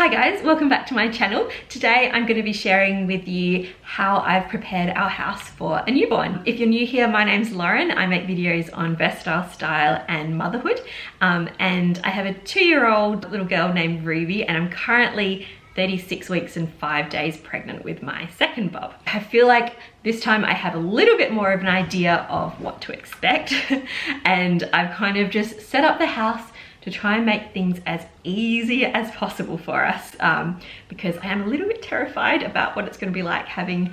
Hi guys, welcome back to my channel. Today I'm going to be sharing with you how I've prepared our house for a newborn. If you're new here, my name's Lauren. I make videos on versatile style and motherhood, and I have a 2-year-old little girl named Ruby, and I'm currently 36 weeks and 5 days pregnant with my second bub. I feel like this time I have a little bit more of an idea of what to expect and I've kind of just set up the house to try and make things as easy as possible for us, because I am a little bit terrified about what it's going to be like having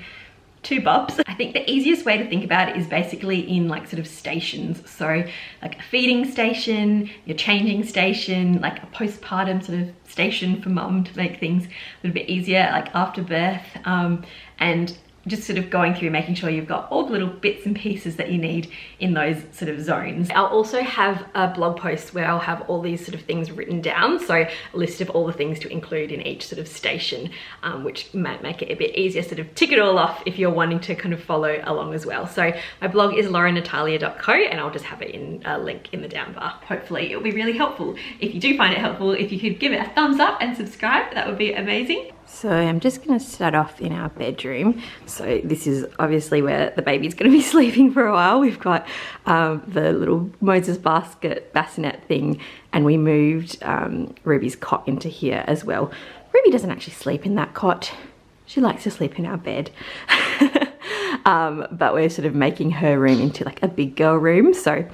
2 bubs. I think the easiest way to think about it is basically in like sort of stations. So like a feeding station, your changing station, like a postpartum sort of station for mum to make things a little bit easier, like after birth, and just sort of going through making sure you've got all the little bits and pieces that you need in those sort of zones. I'll also have a blog post where I'll have all these sort of things written down, so a list of all the things to include in each sort of station, which might make it a bit easier, sort of tick it all off if you're wanting to kind of follow along as well. So my blog is laurannatalia.co, and I'll just have it in a link in the down bar. Hopefully it'll be really helpful. If you do find it helpful, if you could give it a thumbs up and subscribe, that would be amazing. So I'm just going to start off in our bedroom. So this is obviously where the baby's going to be sleeping for a while. We've got the little Moses basket bassinet thing, and we moved Ruby's cot into here as well. Ruby doesn't actually sleep in that cot. She likes to sleep in our bed. But we're sort of making her room into like a big girl room. So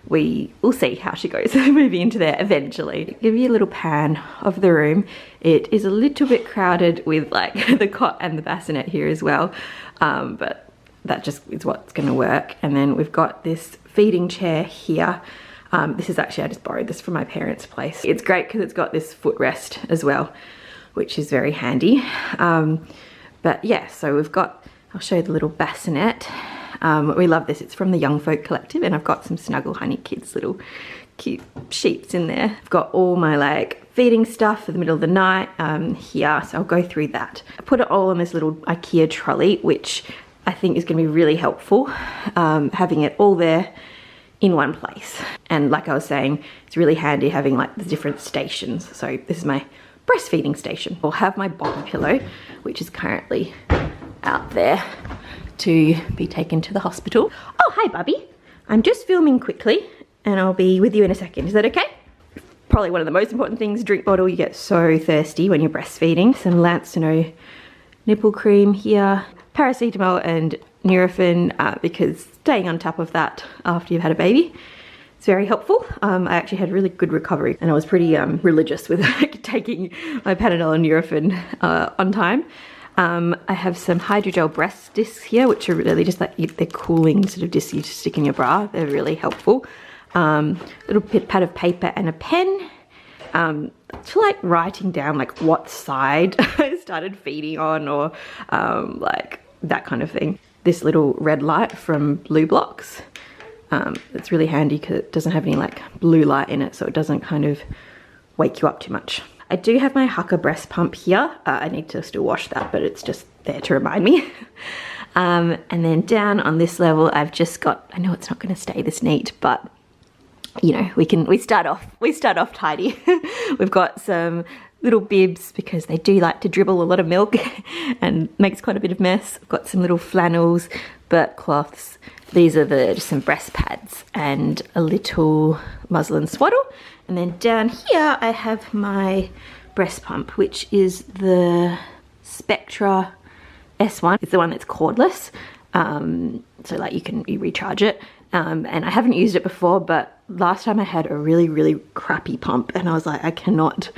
we will see how she goes moving into there eventually. Give you a little pan of the room. It is a little bit crowded with like the cot and the bassinet here as well. But that just is what's gonna work. And then we've got this feeding chair here. This is actually, I just borrowed this from my parents' place. It's great because it's got this footrest as well, which is very handy. But yeah, so we've got, I'll show you the little bassinet. We love this. It's from the Young Folk Collective, and I've got some Snuggle Honey Kids little cute sheets in there. I've got all my like feeding stuff for the middle of the night here, so I'll go through that. I put it all in this little IKEA trolley, which I think is going to be really helpful, having it all there in one place. And like I was saying, it's really handy having like the different stations. So this is my breastfeeding station. I'll have my bobby pillow, which is currently out there to be taken to the hospital. Oh, hi Bubby. I'm just filming quickly and I'll be with you in a second. Is that okay? Probably one of the most important things, drink bottle. You get so thirsty when you're breastfeeding. Some Lancino nipple cream here, paracetamol and Nurofen, because staying on top of that after you've had a baby, it's very helpful. I actually had really good recovery, and I was pretty religious with taking my Panadol and Nurofen on time. I have some hydrogel breast discs here, which are really just like, they're cooling sort of discs you stick in your bra. They're really helpful. Little pad of paper and a pen to like writing down like what side I started feeding on, or like that kind of thing. This little red light from Blue Blocks. It's really handy because it doesn't have any like blue light in it, so it doesn't kind of wake you up too much. I do have my Hucker breast pump here. I need to still wash that, but it's just there to remind me. And then down on this level, I've just got, I know it's not going to stay this neat, but you know, we start off tidy. We've got some little bibs because they do like to dribble a lot of milk and makes quite a bit of mess. I've got some little flannels, burp cloths. These are just some breast pads and a little muslin swaddle. And then down here I have my breast pump, which is the Spectra S1. It's the one that's cordless, so like you recharge it. And I haven't used it before, but last time I had a really crappy pump, and I was like, I cannot,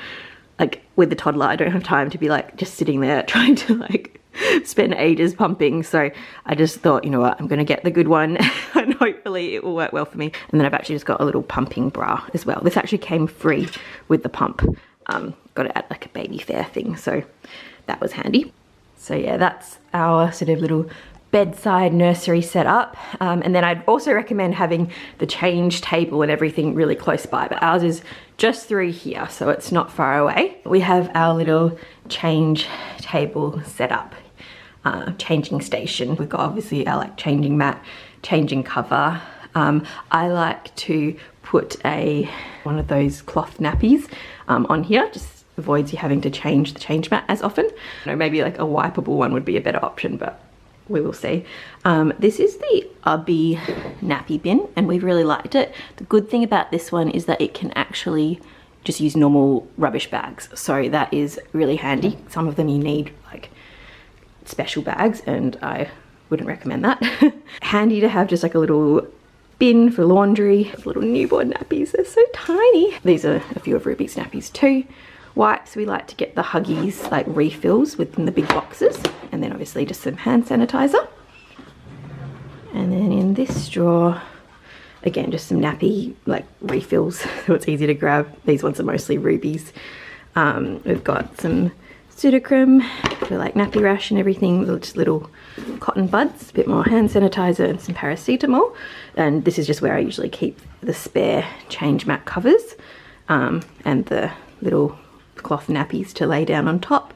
like with the toddler, I don't have time to be like just sitting there trying to like spend ages pumping. So I just thought, you know what, I'm gonna get the good one and hopefully it will work well for me. And then I've actually just got a little pumping bra as well. This actually came free with the pump. Got it at like a baby fair thing, so that was handy. So yeah, that's our sort of little bedside nursery setup. And then I'd also recommend having the change table and everything really close by, but ours is just through here, so it's not far away. We have our little change table set up, changing station. We've got obviously our like changing mat, changing cover. I like to put one of those cloth nappies on here, just avoids you having to change the change mat as often. You know, maybe like a wipeable one would be a better option, but we will see. This is the Bubby nappy bin, and we've really liked it. The good thing about this one is that it can actually just use normal rubbish bags, so that is really handy. Some of them you need like special bags, and I wouldn't recommend that. Handy to have just like a little bin for laundry. Little newborn nappies, they're so tiny. These are a few of Ruby's nappies too. Wipes, we like to get the Huggies like refills within the big boxes, and then obviously just some hand sanitizer. And then in this drawer, again, just some nappy like refills, so it's easy to grab. These ones are mostly Ruby's. We've got some Sudocrem for like nappy rash and everything, just little cotton buds, a bit more hand sanitizer and some paracetamol. And this is just where I usually keep the spare change mat covers and the little cloth nappies to lay down on top.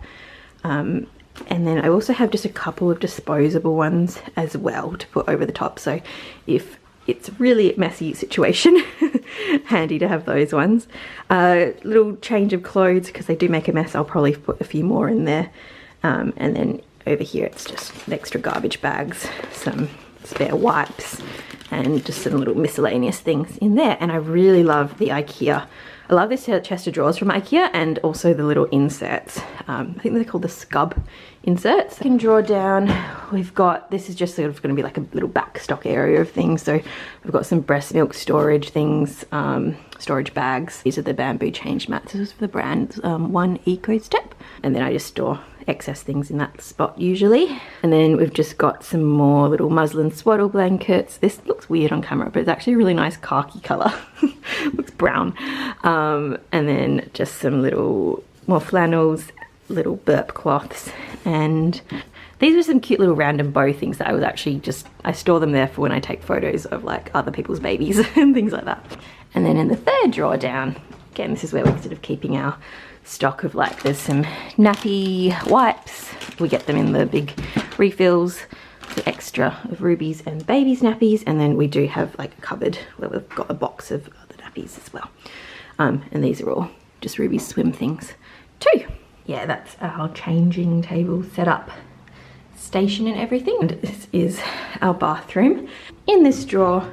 And then I also have just a couple of disposable ones as well to put over the top, so if it's really a messy situation, handy to have those ones. Little change of clothes, because they do make a mess. I'll probably put a few more in there. And then over here it's just extra garbage bags, some spare wipes, and just some little miscellaneous things in there. And I really love the IKEA. I love this chest of drawers from IKEA, and also the little inserts. I think they're called the Scub inserts. You can draw down, we've got, this is just sort of going to be like a little back stock area of things. So we've got some breast milk storage things, storage bags. These are the bamboo change mats. This is for the brand One Eco Step. And then I just store excess things in that spot usually. And then we've just got some more little muslin swaddle blankets. This looks weird on camera, but it's actually a really nice khaki color. Looks brown. And then just some little more flannels, little burp cloths, and these are some cute little random bow things that I was actually just, I store them there for when I take photos of like other people's babies and things like that. And then in the third drawer down, again, this is where we're sort of keeping our stock of like, there's some nappy wipes. We get them in the big refills, the extra of Ruby's and baby's nappies. And then we do have like a cupboard where we've got a box of other nappies as well. And these are all just Ruby's swim things too. Yeah, that's our changing table setup station and everything. And this is our bathroom. In this drawer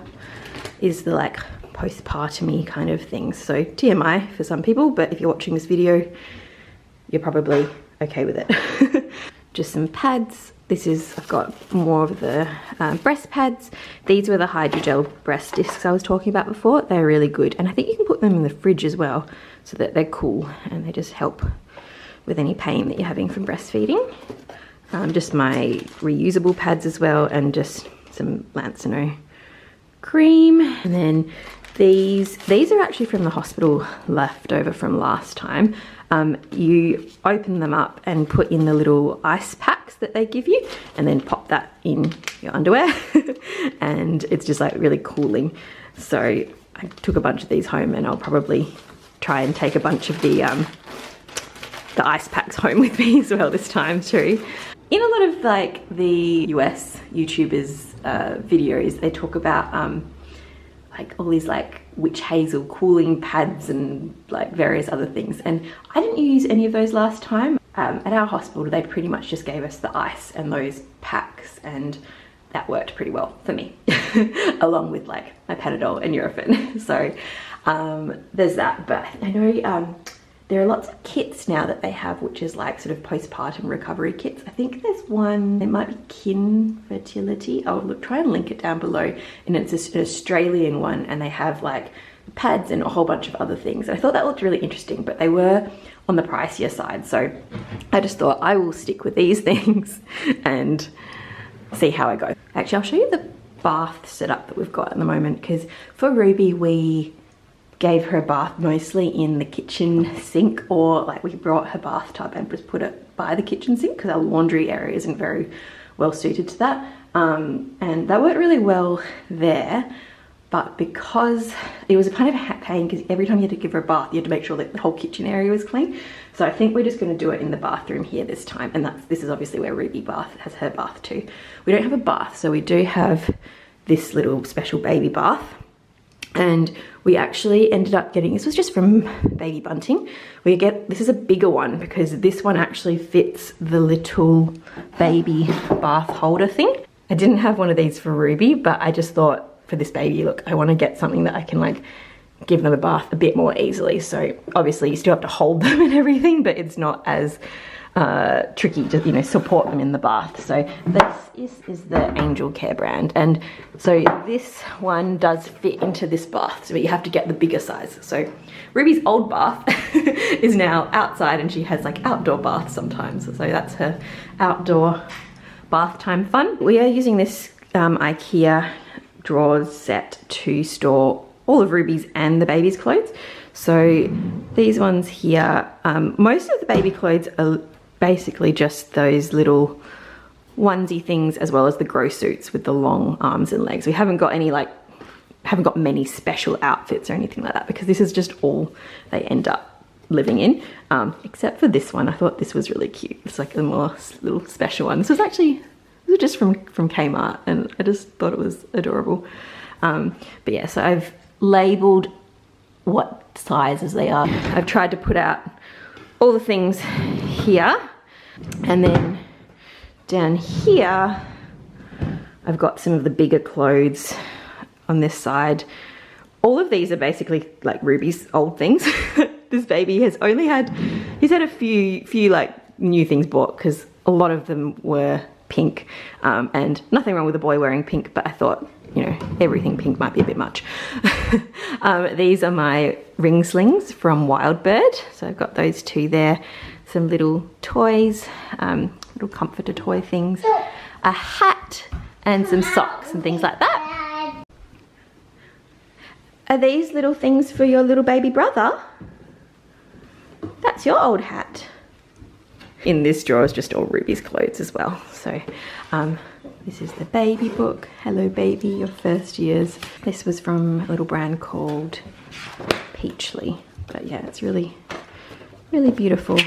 is the like postpartum-y kind of things. So TMI for some people, but if you're watching this video, you're probably okay with it. Just some pads. This is, I've got more of the breast pads. These were the hydrogel breast discs I was talking about before. They're really good. And I think you can put them in the fridge as well, so that they're cool and they just help with any pain that you're having from breastfeeding. Just my reusable pads as well, and just some Lancino cream. And then these are actually from the hospital, left over from last time. You open them up and put in the little ice packs that they give you, and then pop that in your underwear. And it's just like really cooling. So I took a bunch of these home, and I'll probably try and take a bunch of the ice packs home with me as well this time too. In a lot of like the US YouTubers videos, they talk about like all these like witch hazel cooling pads and like various other things, and I didn't use any of those last time. At our hospital they pretty much just gave us the ice and those packs, and that worked pretty well for me along with like my Panadol and Nurofen. So there's that. But I know there are lots of kits now that they have, which is like sort of postpartum recovery kits. I think there's one, it might be Kin Fertility. I'll try and link it down below. And it's an Australian one, and they have like pads and a whole bunch of other things. And I thought that looked really interesting, but they were on the pricier side. So I just thought I will stick with these things and see how I go. Actually, I'll show you the bath setup that we've got at the moment, because for Ruby, we gave her a bath mostly in the kitchen sink, or like we brought her bathtub and just put it by the kitchen sink, because our laundry area isn't very well suited to that. And that worked really well there, but because it was a kind of a pain, because every time you had to give her a bath, you had to make sure that the whole kitchen area was clean. So I think we're just going to do it in the bathroom here this time, and this is obviously where Ruby has her bath too. We don't have a bath, so we do have this little special baby bath. And we actually ended up getting, this was just from Baby Bunting. This is a bigger one because this one actually fits the little baby bath holder thing. I didn't have one of these for Ruby, but I just thought for this baby, look, I want to get something that I can like give them a bath a bit more easily. So obviously you still have to hold them and everything, but it's not as tricky to, you know, support them in the bath. So this is the Angel Care brand, and so this one does fit into this bath, so you have to get the bigger size. So Ruby's old bath is now outside, and she has like outdoor baths sometimes, so that's her outdoor bath time fun. We are using this IKEA drawers set to store all of Ruby's and the baby's clothes. So these ones here, most of the baby clothes are basically just those little onesie things, as well as the grow suits with the long arms and legs. We haven't got any haven't got many special outfits or anything like that, because this is just all they end up living in, except for this one. I thought this was really cute. It's like a more little special one. This was just from Kmart, and I just thought it was adorable. But yeah, so I've labeled what sizes they are. I've tried to put out all the things here, and then down here I've got some of the bigger clothes on this side. All of these are basically like Ruby's old things. This baby has only he's had a few like new things bought, because a lot of them were pink, and nothing wrong with a boy wearing pink, but I thought, you know, everything pink might be a bit much. These are my ring slings from Wild Bird, so I've got those two there. Some little toys, little comforter toy things, a hat, and some socks and things like that. Are these little things for your little baby brother? That's your old hat. In this drawer is just all Ruby's clothes as well. So this is the baby book. Hello Baby, your first years. This was from a little brand called Peachly. But yeah, it's really, really beautiful.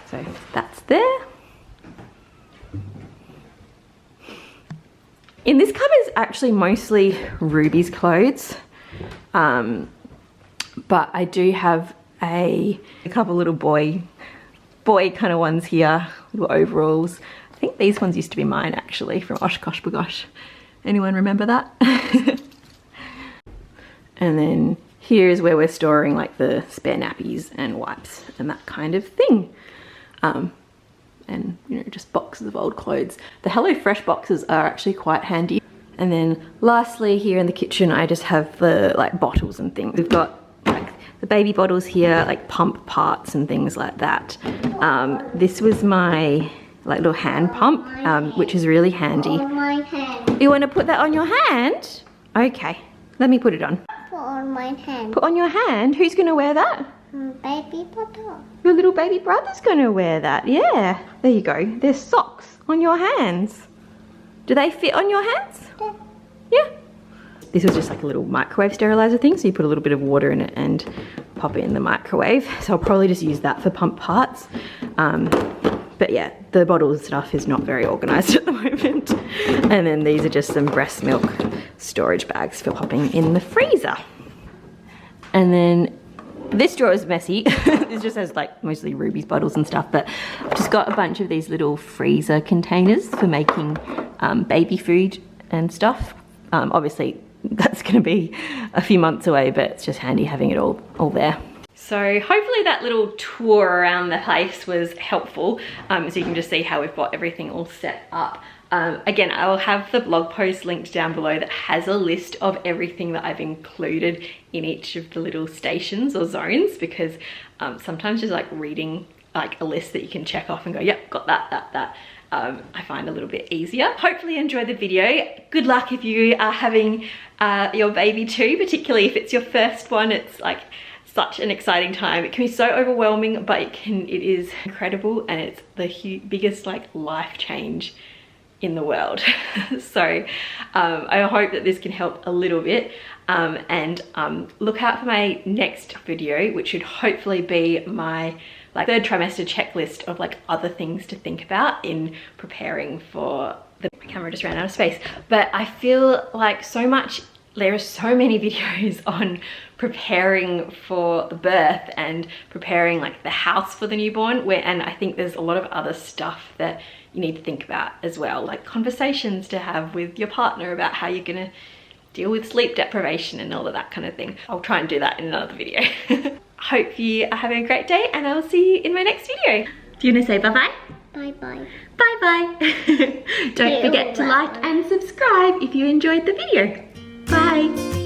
So that's there. In this cupboard is actually mostly Ruby's clothes. But I do have a couple little boy kind of ones here, little overalls. I think these ones used to be mine actually, from Oshkosh Bagosh. Anyone remember that? And then here is where we're storing like the spare nappies and wipes and that kind of thing. And you know, just boxes of old clothes. The HelloFresh boxes are actually quite handy. And then lastly, here in the kitchen, I just have the like bottles and things. We've got like the baby bottles here, like pump parts and things like that. This was my like little hand pump, which is really handy. On my hand. You want to put that on your hand? Okay, let me put it on. Put on my hand. Put on your hand? Who's going to wear that? Baby bottle. Your little baby brother's going to wear that. Yeah, there you go. There's socks on your hands. Do they fit on your hands? Yeah. Yeah. This was just like a little microwave sterilizer thing, so you put a little bit of water in it and pop it in the microwave. So I'll probably just use that for pump parts. But yeah, the bottle stuff is not very organized at the moment. And then these are just some breast milk storage bags for popping in the freezer. And then this drawer is messy. This just has like mostly Ruby's bottles and stuff, but I've just got a bunch of these little freezer containers for making baby food and stuff. Obviously that's gonna be a few months away, but it's just handy having it all there. So hopefully that little tour around the place was helpful, so you can just see how we've got everything all set up. Again, I will have the blog post linked down below that has a list of everything that I've included in each of the little stations or zones, because sometimes just like reading like a list that you can check off and go, yep, got that, I find a little bit easier. Hopefully you enjoyed the video. Good luck if you are having your baby too, particularly if it's your first one. It's like such an exciting time. It can be so overwhelming, but it is incredible, and it's the biggest like life change in the world. So I hope that this can help a little bit, and look out for my next video, which should hopefully be my like third trimester checklist of like other things to think about in preparing for my camera just ran out of space. But I feel like so much There are so many videos on preparing for the birth and preparing like the house for the newborn, and I think there's a lot of other stuff that you need to think about as well, like conversations to have with your partner about how you're gonna deal with sleep deprivation and all of that kind of thing. I'll try and do that in another video. Hope you are having a great day, and I will see you in my next video. Do you want to say bye-bye? Bye-bye. Bye-bye. Don't forget to like and subscribe if you enjoyed the video. Bye.